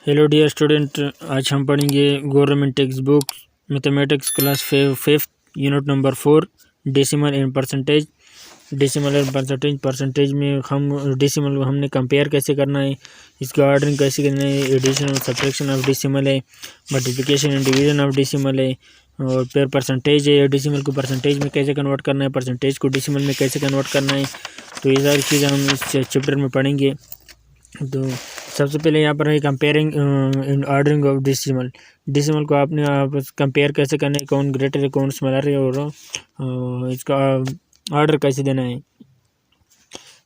Hello dear student, आज हम पढ़ेंगे government text book mathematics class fifth unit number 4 decimal and percentage. Decimal and percentage में हम decimal हमने कंपेयर कैसे करना है, इसकी ऑर्डरिंग कैसे करना है, एडिशन और सब्ट्रैक्शन ऑफ डेसिमल है, multiplication and division of decimal है, और फिर परसेंटेज है। डेसिमल को परसेंटेज में कैसे कन्वर्ट करना है, परसेंटेज को डेसिमल में कैसे कन्वर्ट करना है, तो ये सारी चीज़ें हम इस चैप्टर में पढ़ेंगे। तो सबसे पहले यहाँ पर है comparing in ordering of decimal को आपने आप कंपेयर कैसे करना है, कौन ग्रेटर है कौन स्मॉलर है, और इसका ऑर्डर कैसे देना है।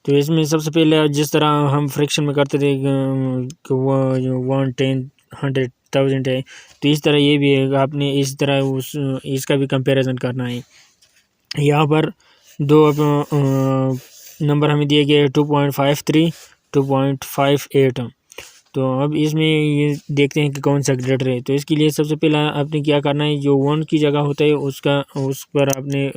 तो इसमें सबसे पहले जिस तरह हम फ्रैक्शन में करते थे कि वो 1, 10, 100, 1000 है, तो इस तरह ये भी है, आपने इस तरह इसका भी कंपेरिजन करना है। यहाँ पर दो नंबर हमें दिए गए 2.53, 2.58। तो अब इसमें ये देखते हैं कि कौन सा ग्रेटर है। तो इसके लिए सबसे पहला आपने क्या करना है, जो 1 की जगह होता है उस पर आपने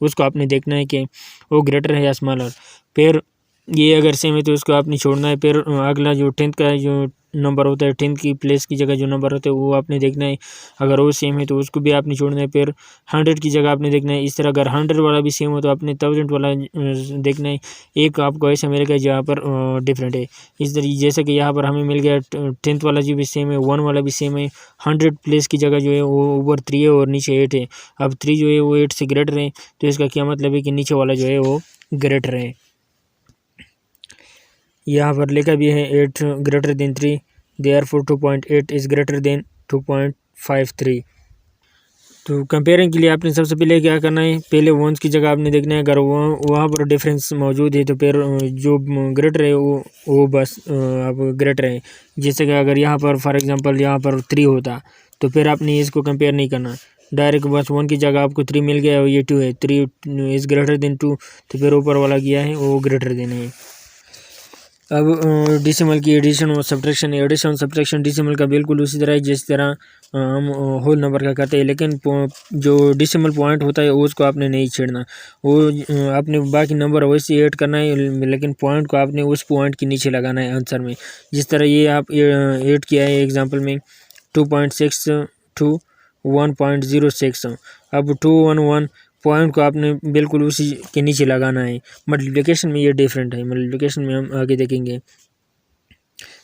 उसको आपने देखना है कि वो ग्रेटर है या स्मॉलर। फिर ये अगर सेम है तो उसको आपने छोड़ना है। फिर अगला जो 10th का जो नंबर होता है, 10th की प्लेस की जगह जो नंबर होता है वो आपने देखना है, अगर वो सेम है तो उसको भी आपने छोड़ना है। फिर 100 की जगह आपने देखना है। इस तरह अगर 100 वाला भी सेम हो तो आपने 1000 वाला देखना है। एक आपको ऐसा मिलेगा जहाँ पर डिफरेंट है। इस तरीके जैसे कि यहाँ पर हमें मिल गया 10th वाला जो भी सेम है, 1 वाला भी सेम है। 100 प्लेस की जगह जो है वो ऊपर 3 है और नीचे 8 है। अब 3 जो है वो 8 से ग्रेटर है, तो इसका क्या मतलब है कि नीचे वाला जो है वो ग्रेटर है। यहाँ पर लिखा भी है 8 greater than 3, therefore 2.8 is greater than 2.53। तो कंपेयरिंग के लिए आपने सबसे पहले क्या करना है, पहले वंस की जगह आपने देखना है। अगर वहाँ पर डिफरेंस मौजूद है तो फिर जो ग्रेटर है वो बस आप ग्रेटर है। जैसे कि अगर यहाँ पर फॉर एग्जांपल यहाँ पर 3 होता तो फिर आपने इसको कंपेयर नहीं करना, डायरेक्ट बस 1 की जगह आपको 3 मिल गया और ये 2 है, 3 इज़ ग्रेटर देन 2, तो फिर ऊपर वाला गया है वो ग्रेटर देन है। अब डेसिमल की एडिशन और सब्ट्रैक्शन। एडिशन और सब्ट्रैक्शन डेसिमल का बिल्कुल उसी तरह है जिस तरह हम होल नंबर का करते हैं, लेकिन जो डेसिमल पॉइंट होता है उसको आपने नहीं छेड़ना। वो आपने बाकी नंबर वैसे ऐड करना है, लेकिन पॉइंट को आपने उस पॉइंट के नीचे लगाना है आंसर में। जिस तरह ये आप ऐड किया है एग्जाम्पल में 2.6 to 1.06। अब 211 पॉइंट को आपने बिल्कुल उसी के नीचे लगाना है। मल्टीप्लिकेशन में ये डिफरेंट है, मल्टीप्लिकेशन में हम आगे देखेंगे।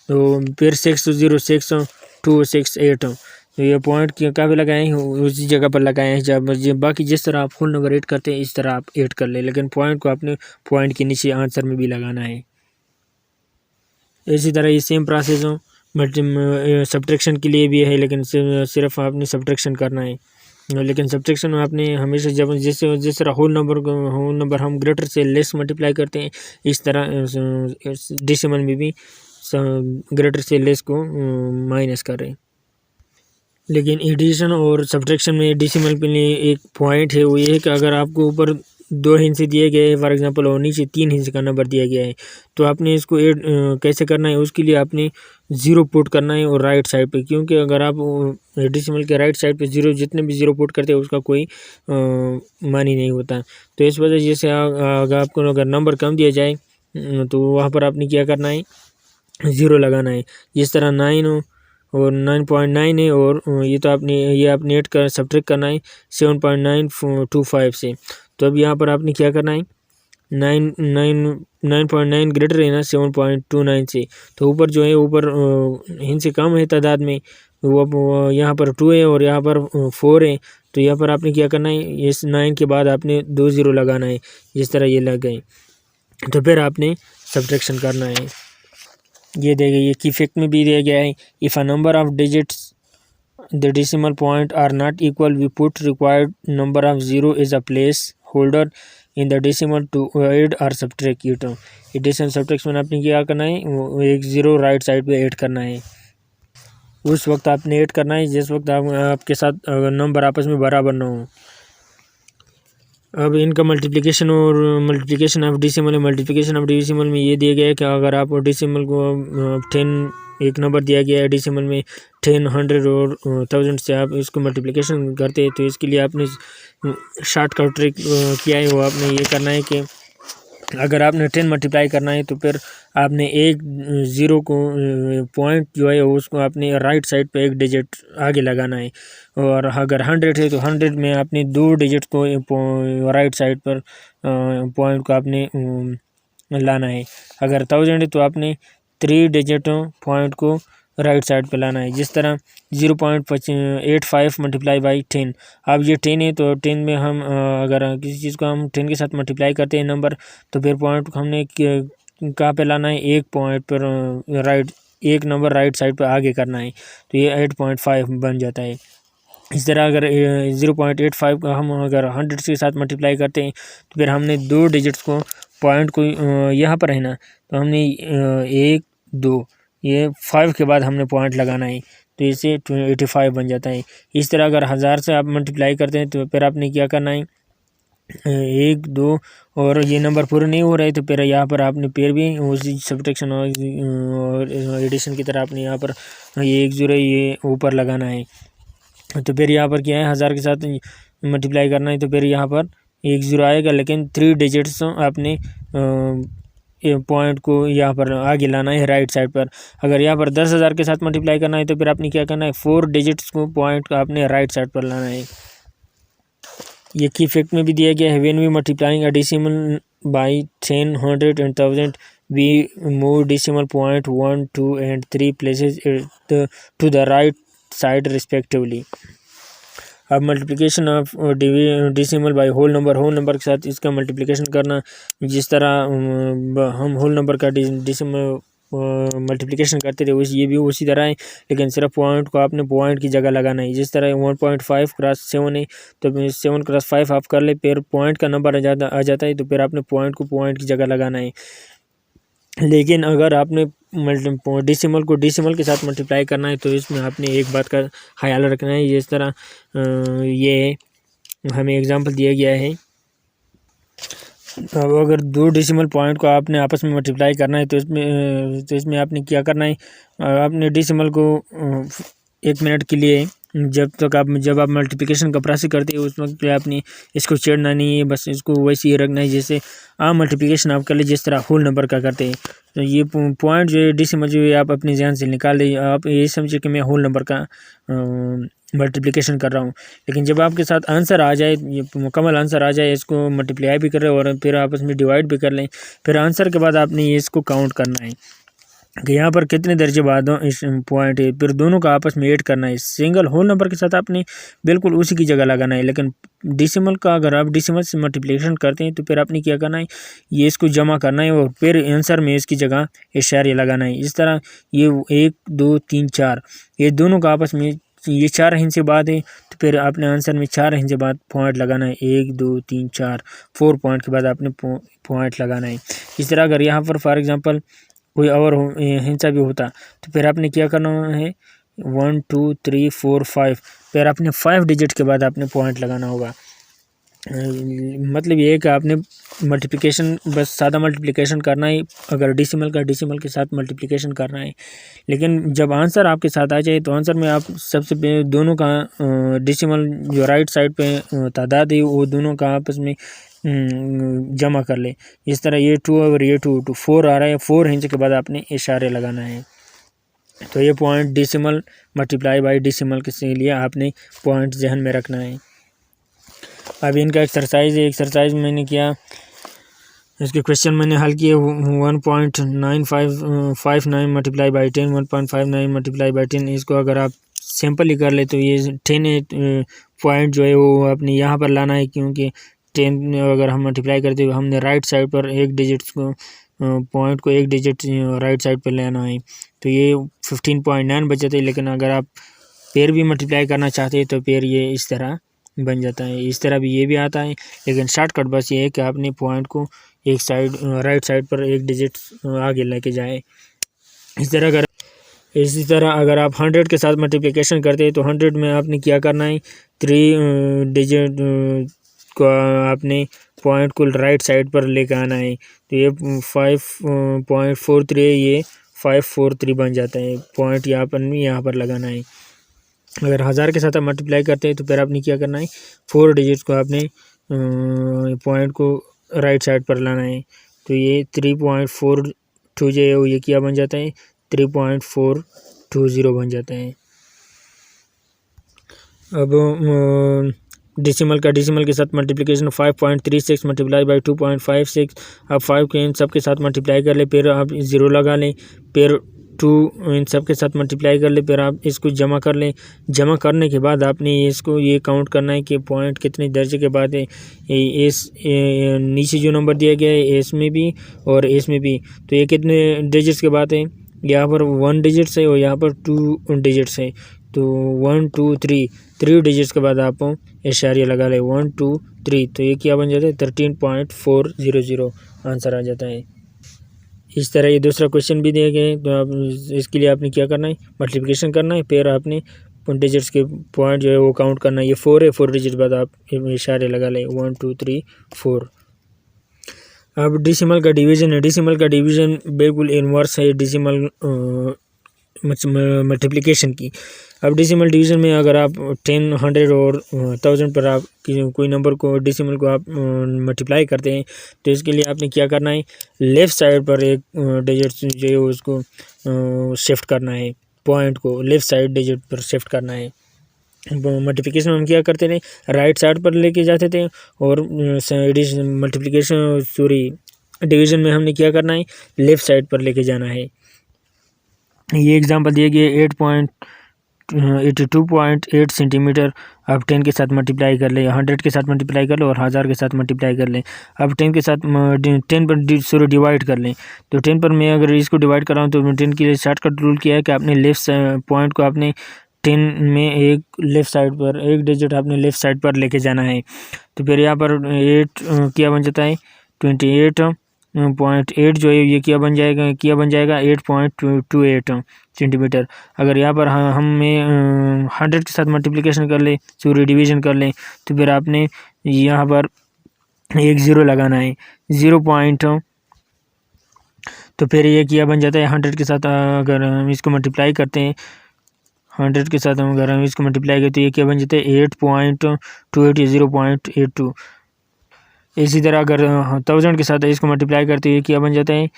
तो फिर 6 to 0, 6, 2, 6, 8, तो ये पॉइंट कहाँ पे लगाए हैं, उसी जगह पर लगाए हैं। जब बाकी जिस तरह आप फुल नंबर ऐड करते हैं इस तरह आप ऐड कर ले, लेकिन पॉइंट को आपने पॉइंट के नीचे आंसर में भी लगाना है। इसी तरह ये सेम प्रोसेस हो सब्ट्रैक्शन के लिए भी है, लेकिन सिर्फ आपने सब्ट्रैक्शन करना है। लेकिन सब्ट्रैक्शन में आपने हमेशा जब जिस तरह होल नंबर हम ग्रेटर से लेस मल्टीप्लाई करते हैं, इस तरह डेसिमल में भी ग्रेटर से लेस को माइनस कर रहे हैं। लेकिन एडिशन और सब्ट्रैक्शन में डेसिमल के लिए एक पॉइंट है, वो ये है कि अगर आपको ऊपर 2 हिंस दिए गए हैं फॉर एग्जांपल और नीचे 3 हिंस का नंबर दिया गया है, तो आपने इसको ऐड कैसे करना है, उसके लिए आपने 0 पुट करना है और राइट साइड पे। क्योंकि अगर आप डेसिमल के राइट साइड पे 0 जितने भी 0 पुट करते हैं उसका कोई मानी नहीं होता। तो इस वजह से अगर आपको अगर नंबर कम दिया जाए तो वहाँ पर आपने क्या करना है, 0 लगाना है। जिस तरह 9 हो और 9.9 है, और ये तो आपने ऐड कर सब्ट्रैक्ट करना है 7.925 से। तो अब यहाँ पर आपने क्या करना है, 9.9 ग्रेटर है ना 7.29 से, तो ऊपर जो है ऊपर इनसे कम है तादाद में, वो यहाँ पर 2 है और यहाँ पर 4 है। तो यहाँ पर आपने क्या करना है, इस 9 के बाद आपने 2 0 लगाना है, जिस तरह ये लग गए। तो फिर आपने सब्ट्रैक्शन करना है। ये देखिए ये की फैक्ट में भी दिया गया है, if a number of digits the decimal point are not equal we put required number of 0 is a place holder in the decimal to add और सब्ट्रैक्ट इट। एडिशन सब्ट्रैक्शन में आपने क्या करना है, वो एक 0 राइट साइड पे ऐड करना है। उस वक्त आपने ऐड करना है जिस वक्त आपके साथ नंबर आपस में बराबर ना हो। अब इनका मल्टीप्लिकेशन और मल्टीप्लिकेशन ऑफ डेसिमल है। मल्टीप्लिकेशन ऑफ डेसिमल में ये दिया गया है कि अगर आप डेसिमल को 10 एक नंबर दिया गया है डेसिमल में 10, 100 और 1000 से आप इसको मल्टीप्लिकेशन करते हैं, तो इसके लिए आपने शॉर्टकट ट्रिक किया है, वो आपने ये करना है कि अगर आपने 10 मल्टीप्लाई करना है तो फिर आपने एक ज़ीरो को पॉइंट जो है उसको आपने राइट साइड पे एक डिजिट आगे लगाना है। और अगर 100 है तो 100 में आपने 2 डिजिट को राइट साइड पर पॉइंट को आपने लाना है। अगर 1000 है तो आपने 3 डिजिट पॉइंट को राइट साइड पे लाना है। जिस तरह 0.85 मल्टीप्लाई बाई 10, अब ये 10 है तो 10 में हम अगर किसी चीज़ को हम 10 के साथ मल्टीप्लाई करते हैं नंबर, तो फिर पॉइंट को हमने कहाँ पे लाना है, एक पॉइंट पर एक नंबर राइट साइड पर आगे करना है, तो ये 8.5 बन जाता है। इस तरह अगर 0.85 का हम अगर 100 के साथ मल्टीप्लाई करते हैं तो फिर हमने 2 डिजिट्स को पॉइंट को यहाँ पर है ना, तो हमने 1 2 ये 5 के बाद हमने पॉइंट लगाना है, तो इसे 85 बन जाता है। इस तरह अगर 1000 से आप मल्टीप्लाई करते हैं तो फिर आपने क्या करना है, 1 2 और ये नंबर पूरे नहीं हो रहे तो फिर यहाँ पर आपने फिर भी उसी सब्ट्रैक्शन और एडिशन की तरह आपने यहाँ पर ये 1 0 ये ऊपर लगाना है। तो फिर यहाँ पर क्या है, 1000 के साथ मल्टीप्लाई करना है तो फिर यहाँ पर 1 0 आएगा, लेकिन 3 डिजिट्स आपने पॉइंट को यहाँ पर आगे लाना है राइट साइड पर। अगर यहाँ पर 10,000 के साथ मल्टीप्लाई करना है तो फिर आपने क्या करना है, 4 डिजिट्स को पॉइंट को आपने राइट साइड पर लाना है। ये की फैक्ट में भी दिया गया है, when we multiplying a decimal by 10 100 and 1000 we move decimal point 1 2 and 3 places to the right side respectively. अब multiplication of decimal by whole number के साथ इसका मल्टीप्लिकेशन करना, जिस तरह हम होल नंबर का डेसिमल मल्टीप्लिकेशन करते थे ये भी उसी तरह है, लेकिन सिर्फ पॉइंट को आपने पॉइंट की जगह लगाना है। जिस तरह 1.5 क्रॉस 7 है तो 7 क्रॉस 5 आप कर ले, फिर पॉइंट का नंबर आ जाता है तो फिर आपने पॉइंट को पॉइंट की जगह लगाना है। लेकिन अगर आपने डेसिमल को डेसिमल के साथ मल्टीप्लाई करना है तो इसमें आपने एक बात का ख्याल रखना है। जिस तरह ये हमें एग्जांपल दिया गया है, अब अगर 2 डेसिमल पॉइंट को आपने आपस में मल्टीप्लाई करना है तो इसमें आपने क्या करना है, आपने डेसिमल को 1 मिनट के लिए जब आप मल्टीप्लिकेशन का प्रोसेस करते हैं उस वक्त पे आपने इसको छेड़ना नहीं है, बस इसको वैसे ही रखना है जैसे आम मल्टीप्लिकेशन आप कर ले जिस तरह होल नंबर का करते हैं। तो ये पॉइंट जो है डेसिमल जो है आप अपने ध्यान से निकाल लें, आप ये समझे कि मैं होल नंबर का मल्टीप्लिकेशन कर रहा हूँ। लेकिन जब आपके साथ आंसर आ जाए, ये मुकम्मल आंसर आ जाए, इसको मल्टीप्लाई भी कर रहे और फिर आपस में डिवाइड भी कर लें, फिर आंसर के बाद आपने ये इसको काउंट करना है कि यहाँ पर कितने दर्जे बाद इस पॉइंट है, फिर दोनों का आपस में ऐड करना है। सिंगल होल नंबर के साथ आपने बिल्कुल उसी की जगह लगाना है, लेकिन डेसिमल का अगर आप डेसिमल से मल्टीप्लिकेशन करते हैं तो फिर आपने क्या करना है, ये इसको जमा करना है और फिर आंसर में इसकी जगह इशारे लगाना है। इस तरह ये 1 2 3 4 ये दोनों का आपस में ये 4 हिस्से बाद है तो फिर आपने आंसर में 4 हिस्से बाद पॉइंट लगाना है, 1 2 3 4 पॉइंट के बाद आपने पॉइंट लगाना है। इस तरह अगर यहाँ पर फॉर एग्जांपल कोई और हिंसा भी होता तो फिर आपने क्या करना है, 1 2 3 4 5 फिर आपने 5 डिजिट के बाद आपने पॉइंट लगाना होगा। मतलब ये है कि आपने मल्टीप्लिकेशन बस सादा मल्टीप्लिकेशन करना है अगर डेसिमल का डेसिमल के साथ मल्टीप्लिकेशन करना है। लेकिन जब आंसर आपके साथ आ जाए तो आंसर में आप सबसे दोनों का डेसिमल जो राइट साइड पे तादाद है वो दोनों का आपस में जमा कर ले। इस तरह ये 2 और ये 2 to 4 आ रहा है, 4 हिंस के बाद आपने इशारे लगाना है। तो ये point decimal multiply by decimal के लिए आपने पॉइंट जहन में रखना है। अब इनका एक्सरसाइज है, एक्सरसाइज मैंने किया, इसके क्वेश्चन मैंने हल किए। 1.9559 मल्टीप्लाई बाई 10, 1.59 मल्टीप्लाई बाई 10, इसको अगर आप सिंपल ही कर ले तो ये 10 पॉइंट जो है वो अपने यहाँ पर लाना है, क्योंकि 10 अगर हम मल्टीप्लाई करते हुए हमने राइट साइड पर एक डिजिट को पॉइंट को एक डिजिट राइट साइड पर लेना है, तो ये 15.9 बच जाते हैं। लेकिन अगर आप पेयर भी मल्टीप्लाई करना चाहते हैं तो पेयर ये इस तरह बन जाता है। इस तरह भी ये भी आता है, लेकिन शॉर्टकट बस ये है कि आपने पॉइंट को एक साइड राइट साइड पर एक डिजिट आगे लेके जाए। इसी तरह अगर आप 100 के साथ मल्टीप्लिकेशन करते हैं तो 100 में आपने क्या करना है, 3 डिजिट को आपने पॉइंट को राइट साइड पर लेकर आना है। तो ये 5.43 है, ये 543 बन जाता है। पॉइंट यहाँ पर लगाना है। अगर 1000 के साथ आप मल्टीप्लाई करते हैं तो फिर आपने क्या करना है, 4 डिजिट को आपने पॉइंट को राइट साइड पर लाना है। तो ये 3.42 जो है ये क्या बन जाता है 3.420 बन जाता है। अब डेसिमल के साथ मल्टीप्लिकेशन 5.36 मल्टीप्लाई बाई 2.56। अब 5 के इन सब के साथ मल्टीप्लाई कर ले, फिर आप 0 लगा लें, फिर 2 इन सब के साथ मल्टीप्लाई कर ले, फिर आप इसको जमा कर लें। जमा करने के बाद आपने इसको ये काउंट करना है कि पॉइंट कितने दर्जे के बाद है। इस नीचे जो नंबर दिया गया है इसमें भी और इसमें भी, तो ये कितने डिजिट्स के बाद है। यहाँ पर 1 डिजिट्स है और यहाँ पर 2 डिजिट्स है। तो 1 2 3 डिजिट्स के बाद आप इशारिया लगा ले 1 2 3, तो ये क्या बन जाता है 13.400 आंसर आ जाता है। इस तरह ये दूसरा क्वेश्चन भी दिया गया है। तो आप इसके लिए आपने क्या करना है मल्टीप्लिकेशन करना है, फिर आपने डिजिट्स के पॉइंट जो है वो काउंट करना है। ये 4 है, 4 डिजिट बाद आप इशारे लगा ले 1 2 3 4। अब डेसिमल का डिवीज़न है। डेसिमल का डिवीज़न बिल्कुल इन्वर्स है डेसिमल मल्टीप्लिकेशन की। अब डेसिमल डिवीज़न में अगर आप 10, 100 और 1000 पर आप कोई नंबर को डेसिमल को आप मल्टीप्लाई करते हैं, तो इसके लिए आपने क्या करना है लेफ़्ट साइड पर एक डिजिट जो है उसको शिफ्ट करना है, पॉइंट को लेफ़्ट साइड डिजिट पर शिफ्ट करना है। मल्टीप्लिकेशन हम क्या करते थे राइट साइड पर लेके जाते थे, और डिवीज़न में हमने क्या करना है लेफ़्ट साइड पर लेके जाना है। ये एग्जांपल दिए गए 82.8 सेंटीमीटर। अब 10 के साथ मल्टीप्लाई कर ले, 100 के साथ मल्टीप्लाई कर ले और 1000 के साथ मल्टीप्लाई कर ले। अब 10 के साथ 10 पर डिवाइड कर लें, तो 10 पर मैं अगर इसको डिवाइड कर रहा हूँ तो 10 के लिए शॉर्टकट रूल क्या है कि आपने लेफ्ट पॉइंट को आपने 10 में एक लेफ़्ट साइड पर एक डिजिट आपने लेफ़्ट साइड पर लेके जाना है। तो फिर यहाँ पर 8 क्या बन जाता है 28.8 जो है ये क्या बन जाएगा 8.28 सेंटीमीटर। अगर यहाँ पर हमें 100 के साथ मल्टीप्लिकेशन कर ले, सॉरी डिवीज़न कर लें, तो फिर आपने यहाँ पर एक 0 लगाना है 0 पॉइंट, तो फिर ये क्या बन जाता है 100 के साथ अगर हम इसको मल्टीप्लाई करते हैं 100 के साथ अगर हम इसको मल्टीप्लाई करते हैं तो ये क्या बन जाता है 8.28 या 0.82। इसी तरह अगर 1000 के साथ इसको मल्टीप्लाई करते हैं क्या बन जाता है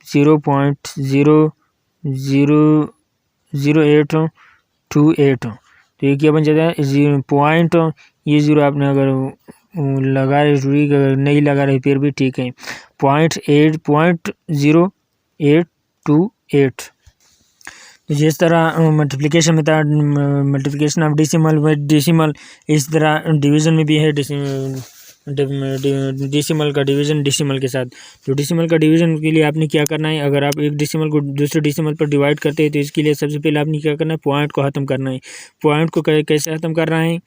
0.00828। तो ये क्या बन जाता है 0 पॉइंट, ये 0 आपने अगर लगा रहे अगर नहीं लगा रहे फिर भी ठीक है 0.0828। तो जिस तरह मल्टीप्लिकेशन में था मल्टीप्लिकेशन ऑफ डेसिमल, इस तरह डिवीज़न में भी है डेसिमल का डिवीज़न डेसिमल के साथ। तो डेसिमल का डिवीज़न के लिए आपने क्या करना है, अगर आप एक डेसिमल को दूसरे डेसिमल पर डिवाइड करते हैं तो इसके लिए सबसे पहले आपने क्या करना है पॉइंट को ख़त्म करना है। पॉइंट को कैसे ख़त्म कर रहा है,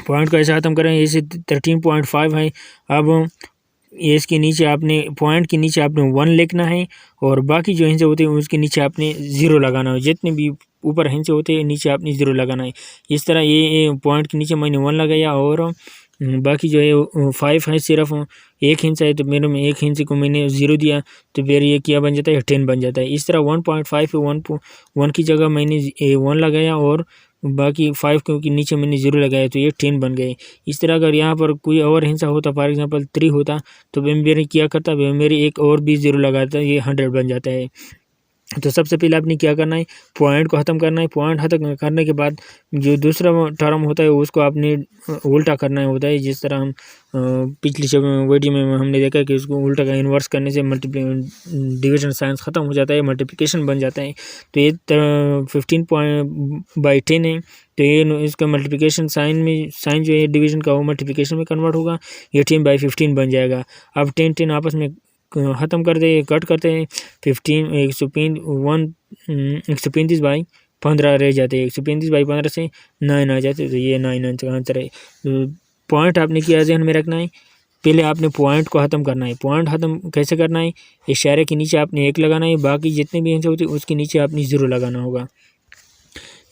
पॉइंट को ऐसे ख़त्म कर रहे हैं, जैसे 13.5 है। अब इसके नीचे आपने पॉइंट के नीचे आपने 1 लिखना है और बाकी जो हिंसे होते हैं उसके नीचे आपने 0 लगाना है। जितने भी ऊपर हिंसे होते हैं नीचे आपने 0 लगाना है। इस तरह ये पॉइंट के नीचे मैंने 1 लगाया और बाकी जो है 5 है, सिर्फ एक हिंसा है तो मेरे में एक हिंसे को मैंने 0 दिया, तो फिर ये क्या बन जाता है 10 बन जाता है। इस तरह 1.5 1 की जगह मैंने 1 लगाया और बाकी 5 क्योंकि नीचे मैंने 0 लगाया तो ये 10 बन गए। इस तरह अगर यहाँ पर कोई और हिंसा होता फॉर एग्जांपल 3 होता तो मेरे क्या करता मेरे एक और भी 0 लगाता, ये 100 बन जाता है। तो सबसे पहले आपने क्या करना है पॉइंट को ख़त्म करना है। पॉइंट ख़त्म करने के बाद जो दूसरा टर्म होता है उसको आपने उल्टा करना होता है। जिस तरह हम पिछली वीडियो में हमने देखा कि उसको उल्टा का इन्वर्स करने से डिवीजन साइंस ख़त्म हो जाता है, मल्टीप्लिकेशन बन जाता है। तो ये 15/10 है, तो ये इसका मल्टीप्लिकेशन साइन जो है डिवीज़न का वो मल्टीप्लिकेशन में कन्वर्ट होगा, ये 10/15 बन जाएगा। अब 10 आपस में ख़त्म कर दे कट करते हैं 135/15 रह जाते हैं। 135/15 से 9 आ जाते, तो ये 9 आंसर है। पॉइंट आपने क्या ध्यान में रखना है, पहले आपने पॉइंट को ख़त्म करना है। पॉइंट ख़त्म कैसे करना है, इशारे के नीचे आपने 1 लगाना है, बाकी जितने भी आंसर होते हैं उसके नीचे आपने 0 लगाना होगा।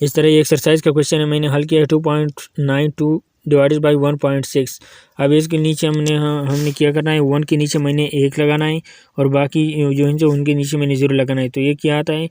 इस तरह ये एक्सरसाइज का क्वेश्चन है, मैंने हल किया है 2.92 डिवाइडेड बाई 1.6। अब इसके नीचे हमने क्या करना है 1 के नीचे मैंने 1 लगाना है और बाकी जो है उनके नीचे मैंने 0 लगाना है। तो ये क्या आता है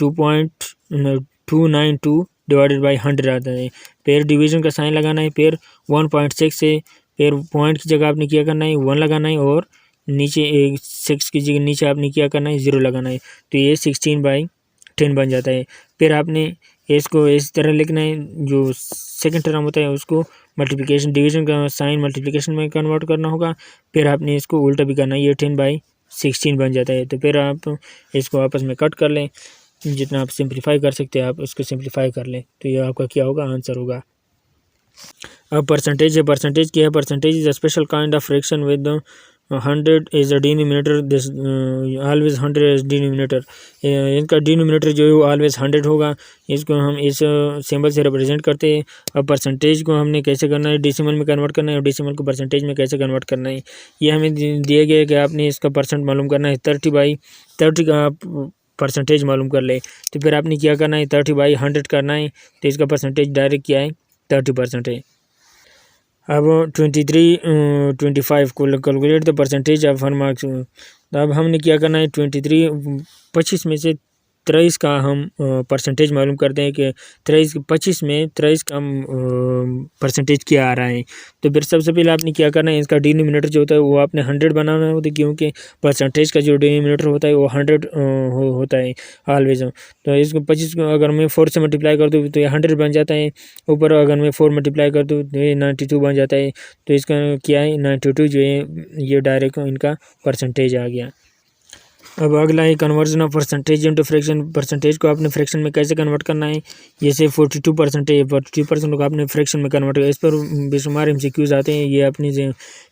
2.292 डिवाइडेड बाई 100 आता है। फिर डिवीज़न का साइन लगाना है, फिर 1.6 से फिर पॉइंट की जगह आपने क्या करना है 1 लगाना है और नीचे 6 की जगह नीचे आपने क्या करना है, 0 लगाना है, तो ये 16/10 बन जाता है। फिर आपने इसको इस तरह लिखना है, जो सेकंड टर्म होता है उसको मल्टीप्लिकेशन डिवीजन का साइन मल्टीप्लिकेशन में कन्वर्ट करना होगा। फिर आपने इसको उल्टा भी करना है, ये 10/16 बन जाता है। तो फिर आप इसको आपस में कट कर लें, जितना आप सिंप्लीफाई कर सकते हैं आप उसको सिंप्लीफाई कर लें, तो ये आपका क्या होगा, आंसर होगा। अब परसेंटेज है, परसेंटेज क्या है, percentage is a special kind of fraction with 100 is a denominator, this always 100 is denominator. इनका डिनोमिनेटर जो है वो ऑलवेज 100 होगा, इसको हम इस सिंबल से रिप्रेजेंट करते हैं। अब परसेंटेज को हमने कैसे करना है, डेसिमल में कन्वर्ट करना है, और डेसिमल को परसेंटेज में कैसे कन्वर्ट करना है, ये हमें दिया गया है कि आपने इसका परसेंट मालूम करना है। 30/30 का आप परसेंटेज मालूम कर ले, तो फिर आपने क्या करना है, 30/100 करना है, तो इसका परसेंटेज डायरेक्ट क्या है, 30% है। अब 23 25 को calculate the percentage of her marks. तो अब हमने क्या करना है, 25 में से 23 का हम परसेंटेज मालूम करते हैं कि 25 में 23 का परसेंटेज क्या आ रहा है। तो फिर सबसे पहले आपने क्या करना है, इसका डिनोमिनेटर जो होता है वो आपने 100 बनाना होता है, क्योंकि परसेंटेज का जो डिनोमिनेटर होता है वो 100 होता है ऑलवेज। तो इसको 25 को अगर मैं 4 से मल्टीप्लाई कर दूँ तो ये 100 बन जाता है। ऊपर अगर मैं 4 मल्टीप्लाई कर दूँ तो ये 92 बन जाता है। तो इसका क्या है, 92 जो है ये डायरेक्ट इनका परसेंटेज आ गया। अब अगला है conversion of percentage into fraction. Percentage को आपने फ्रैक्शन में कैसे कन्वर्ट करना है, जैसे 42% है, 42% को आपने फ्रैक्शन में कन्वर्ट किया। इस पर बेशुमार MCQs आते हैं, ये अपनी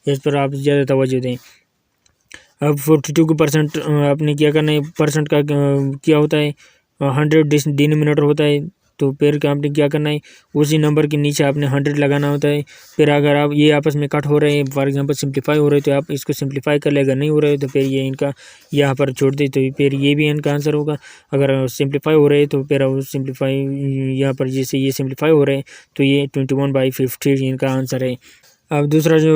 इस पर आप ज़्यादा तवज्जो दें। अब 42 को परसेंट आपने क्या करना है, परसेंट का क्या होता है, 100 डिनोमिनेटर होता है। तो फिर आपने क्या करना है, उसी नंबर के नीचे आपने 100 लगाना होता है। फिर अगर आप ये आपस में कट हो रहे हैं, फॉर एग्जांपल सिंप्लीफाई हो रहे हैं, तो आप इसको सिंप्लीफाई कर ले, अगर नहीं हो रहे तो फिर ये इनका यहाँ पर छोड़ दे, तो फिर ये भी इनका आंसर होगा। अगर सिंप्लीफाई हो रहे हैं तो फिर सिंप्लीफाई यहाँ पर जैसे ये सिंप्लीफाई हो रहे हैं, तो ये 21/50 इनका आंसर है। अब दूसरा जो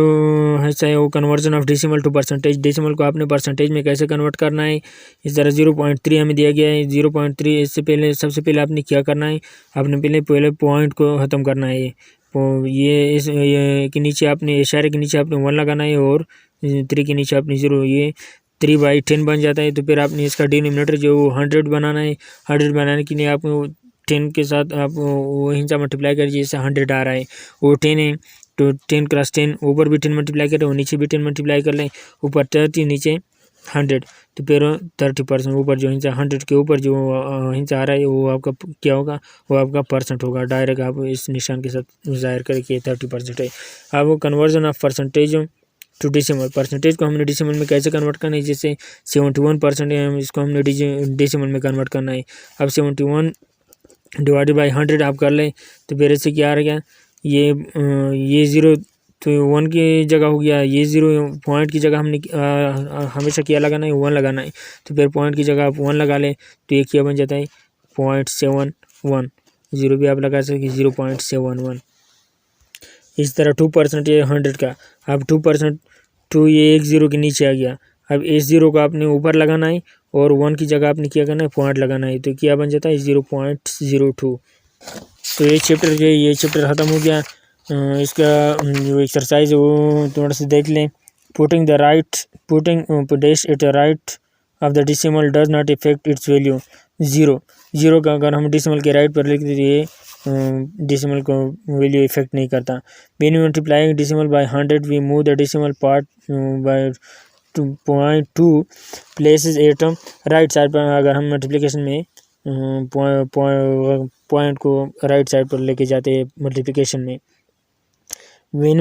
है चाहे वो conversion of decimal to percentage. Decimal को आपने परसेंटेज में कैसे कन्वर्ट करना है, इस तरह 0.3 हमें दिया गया है। 0.3 इससे पहले सबसे पहले आपने क्या करना है, आपने पहले पॉइंट को ख़त्म करना है। तो ये इस ये के नीचे आपने इशारे के नीचे आपने 1 लगाना है, और 3 के नीचे आपने 0, ये 3/10 बन जाता है। तो फिर आपने इसका डिनोमिनेटर जो 100 बनाना है। 100 बनाने के लिए आप 10 के साथ आप वहीं से मल्टीप्लाई करिए, जैसे 100 आ रहा है वो 10 है, तो 10 + 10 ऊपर भी 10 मल्टीप्लाई करें और नीचे भी 10 मल्टीप्लाई कर लें। ऊपर 30 नीचे 100, तो फिर 30% ऊपर जो हिंसा 100 के ऊपर जो हिंसा आ रहा है वो आपका क्या होगा, वो आपका परसेंट होगा। डायरेक्ट आप इस निशान के साथ जाहिर करें कि 30% है। अब वो conversion of percentage to decimal. Percentage को हमने डेसिमल में कैसे कन्वर्ट करना है, जैसे 71% है, इसको हमने डेसिमल में कन्वर्ट करना है। अब 71 डिवाइडेड बाई 100 आप कर लें, तो फिर इससे क्या आ रहा है, ये 0 तो 1 की जगह हो गया, ये 0 पॉइंट की जगह हमने हमेशा क्या लगाना है, 1 लगाना है। तो फिर पॉइंट की जगह आप 1 लगा लें, तो ये क्या बन जाता है, 0.71। 0 भी आप लगा सकते 0.71। इस तरह 2% ये 100 का। अब 2% 2 ये 1 0 के नीचे आ गया। अब इस 0 को आपने ऊपर लगाना है, और 1 की जगह आपने क्या करना है, पॉइंट लगाना है। तो क्या बन जाता है, 0.02। तो ये चैप्टर ख़त्म हो गया। इसका जो एक्सरसाइज है वो थोड़ा सा देख लें। Putting dash at the right of the decimal does not effect it's value. 0 का अगर हम डेसिमल के राइट पर लिख दें, ये डेसिमल को वैल्यू इफेक्ट नहीं करता। When you multiplying decimal by 100 we move the decimal part by 2.2 places at right side पर। अगर हम मल्टीप्लिकेशन में पॉइंट को राइट साइड पर लेके जाते हैं मल्टीप्लिकेशन में। When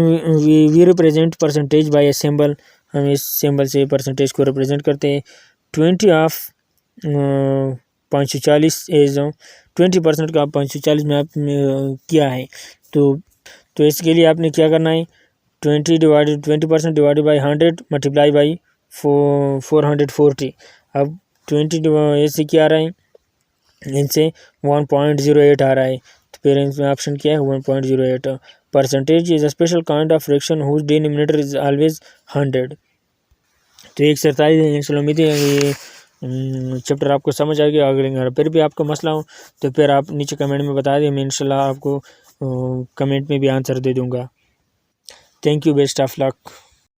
we represent percentage by a symbol, हम इस सिंबल से परसेंटेज को रिप्रेजेंट करते हैं। 20 ऑफ 540 एज 20% का 540 में आप किया है। तो इसके लिए आपने क्या करना है, 20% डिवाइडेड बाई 100 मल्टीप्लाई बाई 440। अब 20 ऐसे क्या आ रहा है, इनसे 1.08 आ रहा है। तो फिर इसमें ऑप्शन क्या है, 1.08। Percentage is a special kind of fraction whose denominator is always 100। तो एक एक्सरसाइज है, इंशाल्लाह उम्मीद है ये चैप्टर आपको समझ आ गया। अगर फिर भी आपको मसला हो तो फिर आप नीचे कमेंट में बता दें, मैं इंशाल्लाह आपको कमेंट में भी आंसर दे दूँगा। Thank you, best of luck.